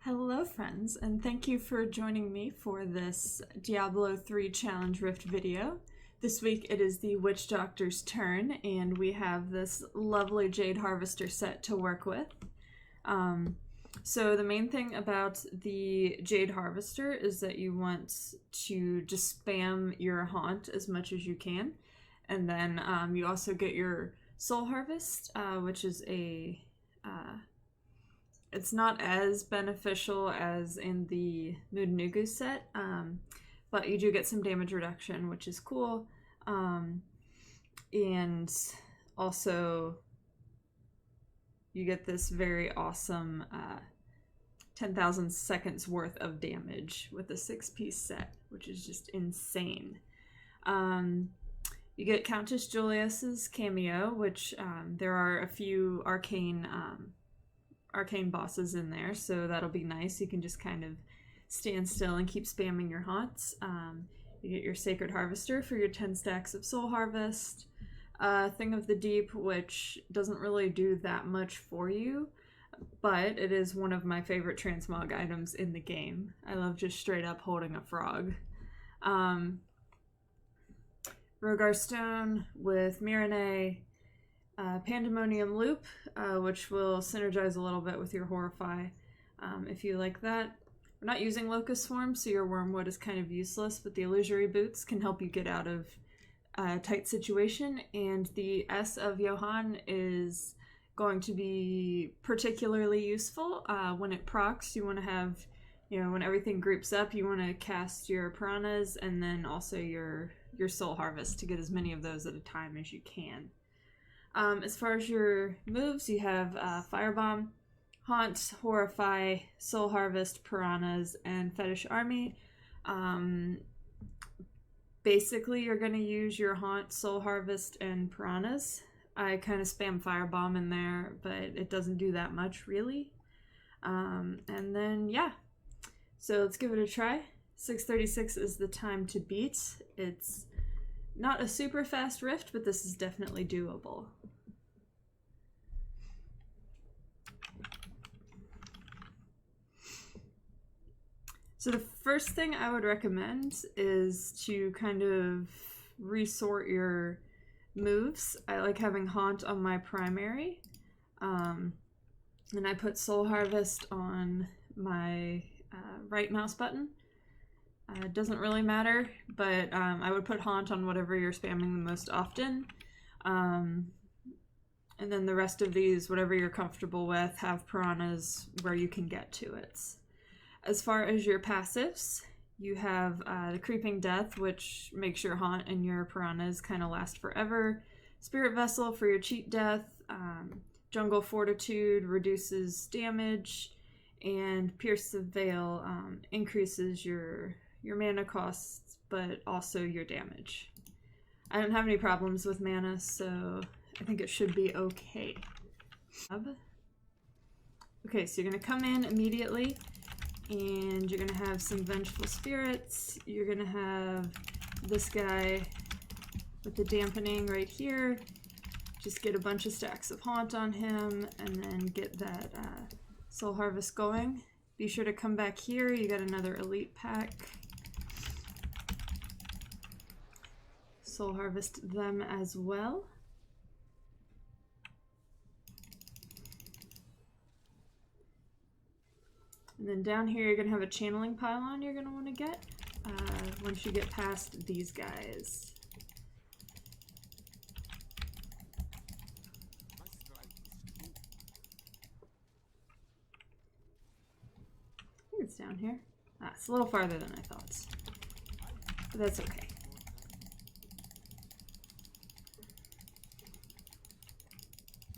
Hello friends, and thank you for joining me for this Diablo 3 Challenge Rift video. This week it is the Witch Doctor's turn, and we have this lovely Jade Harvester set to work with. So the main thing about the Jade Harvester is that you want to just spam your haunt as much as you can, and then you also get your Soul Harvest, which is a it's not as beneficial as in the Mood Nugu set, but you do get some damage reduction, which is cool. And also, you get this very awesome 10,000 seconds worth of damage with the 6-piece set, which is just insane. You get Countess Julius's cameo, which there are a few arcane bosses in there, so that'll be nice. You can just kind of stand still and keep spamming your haunts. You get your Sacred Harvester for your 10 stacks of Soul Harvest. Thing of the Deep, which doesn't really do that much for you, but it is one of my favorite transmog items in the game. I love just straight up holding a frog. Rogar Stone with Mirene. Pandemonium Loop, which will synergize a little bit with your Horrify if you like that. We're not using Locust Swarm, so your Wormwood is kind of useless, but the Illusory Boots can help you get out of a tight situation, and the S of Johann is going to be particularly useful. When it procs, you want to have, when everything groups up, you want to cast your Piranhas and then also your Soul Harvest to get as many of those at a time as you can. As far as your moves, you have Firebomb, Haunt, Horrify, Soul Harvest, Piranhas, and Fetish Army. Basically, you're going to use your Haunt, Soul Harvest, and Piranhas. I kind of spam Firebomb in there, but it doesn't do that much, really. And then, yeah. So let's give it a try. 6:36 is the time to beat. It's not a super fast rift, but this is definitely doable. So the first thing I would recommend is to kind of resort your moves. I like having Haunt on my primary, and I put Soul Harvest on my right mouse button. It doesn't really matter, but I would put Haunt on whatever you're spamming the most often. And then the rest of these, whatever you're comfortable with, have Piranhas where you can get to it. As far as your passives, you have the Creeping Death, which makes your Haunt and your Piranhas kind of last forever. Spirit Vessel for your cheat death. Jungle Fortitude reduces damage. And Pierce the Veil increases your mana costs, but also your damage. I don't have any problems with mana, so I think it should be okay. Okay, so you're going to come in immediately, and you're going to have some Vengeful Spirits. You're going to have this guy with the dampening right here. Just get a bunch of stacks of Haunt on him, and then get that Soul Harvest going. Be sure to come back here. You got another Elite pack. Soul Harvest them as well. And then down here you're going to have a Channeling Pylon you're going to want to get once you get past these guys. I think it's down here. It's a little farther than I thought, but that's okay.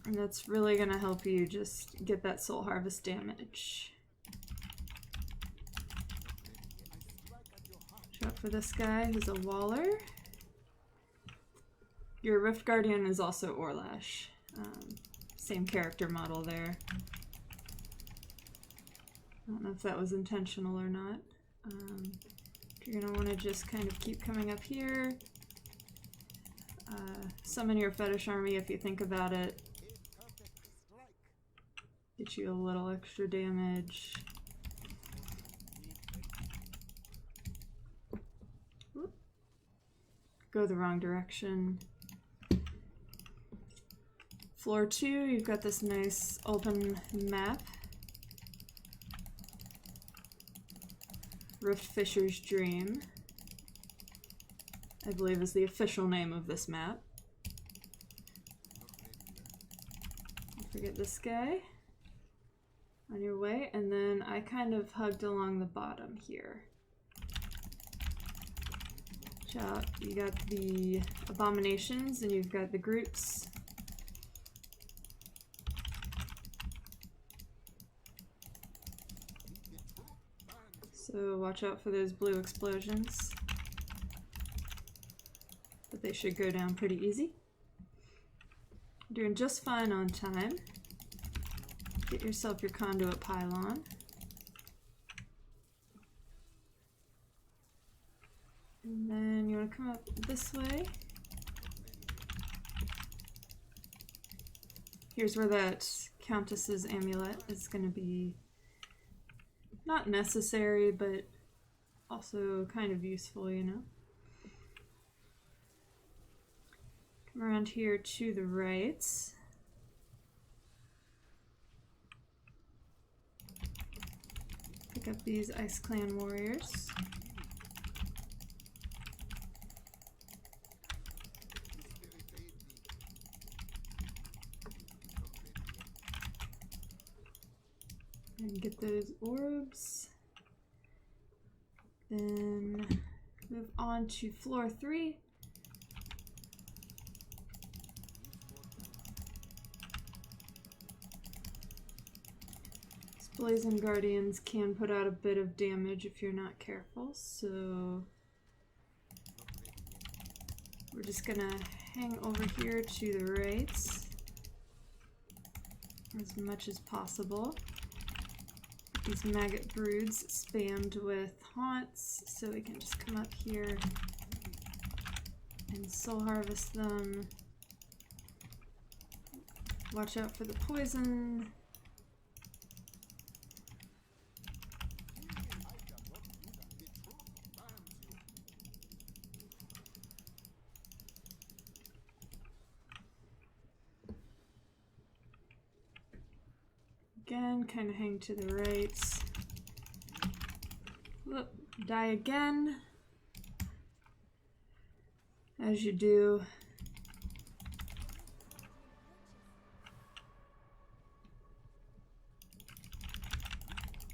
And that's really going to help you just get that Soul Harvest damage. Watch out for this guy who's a Waller. Your Rift Guardian is also Orlash. Same character model there. I don't know if that was intentional or not. You're going to want to just kind of keep coming up here. Summon your Fetish Army if you think about it. Get you a little extra damage. go the wrong direction. Floor 2, you've got this nice open map. Rift Fisher's Dream, I believe, is the official name of this map. Don't forget this guy on your way, and then I kind of hugged along the bottom here. Watch out, you got the abominations and you've got the groups. So watch out for those blue explosions. But they should go down pretty easy. Doing just fine on time. Get yourself your conduit pylon. And then you want to come up this way. Here's where that Countess's amulet is going to be not necessary, but also kind of useful, you know. Come around here to the right. Pick up these Ice Clan warriors. And get those orbs. Then move on to floor 3. These Blazing Guardians can put out a bit of damage if you're not careful, so we're just gonna hang over here to the right as much as possible. These maggot broods spammed with haunts, so we can just come up here and soul harvest them. Watch out for the poison. Again, kind of hang to the right. Whoop, die again. As you do.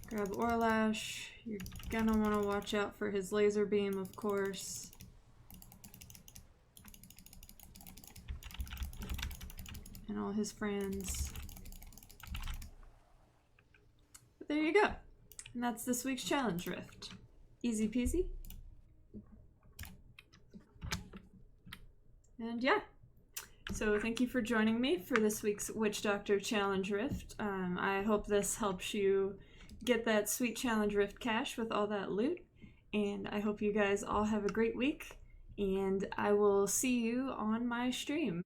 Grab Orlash. You're gonna want to watch out for his laser beam, of course. And all his friends. There you go. And that's this week's challenge rift. Easy peasy. And yeah. So thank you for joining me for this week's Witch Doctor Challenge Rift. I hope this helps you get that sweet Challenge Rift cash with all that loot. And I hope you guys all have a great week. And I will see you on my stream.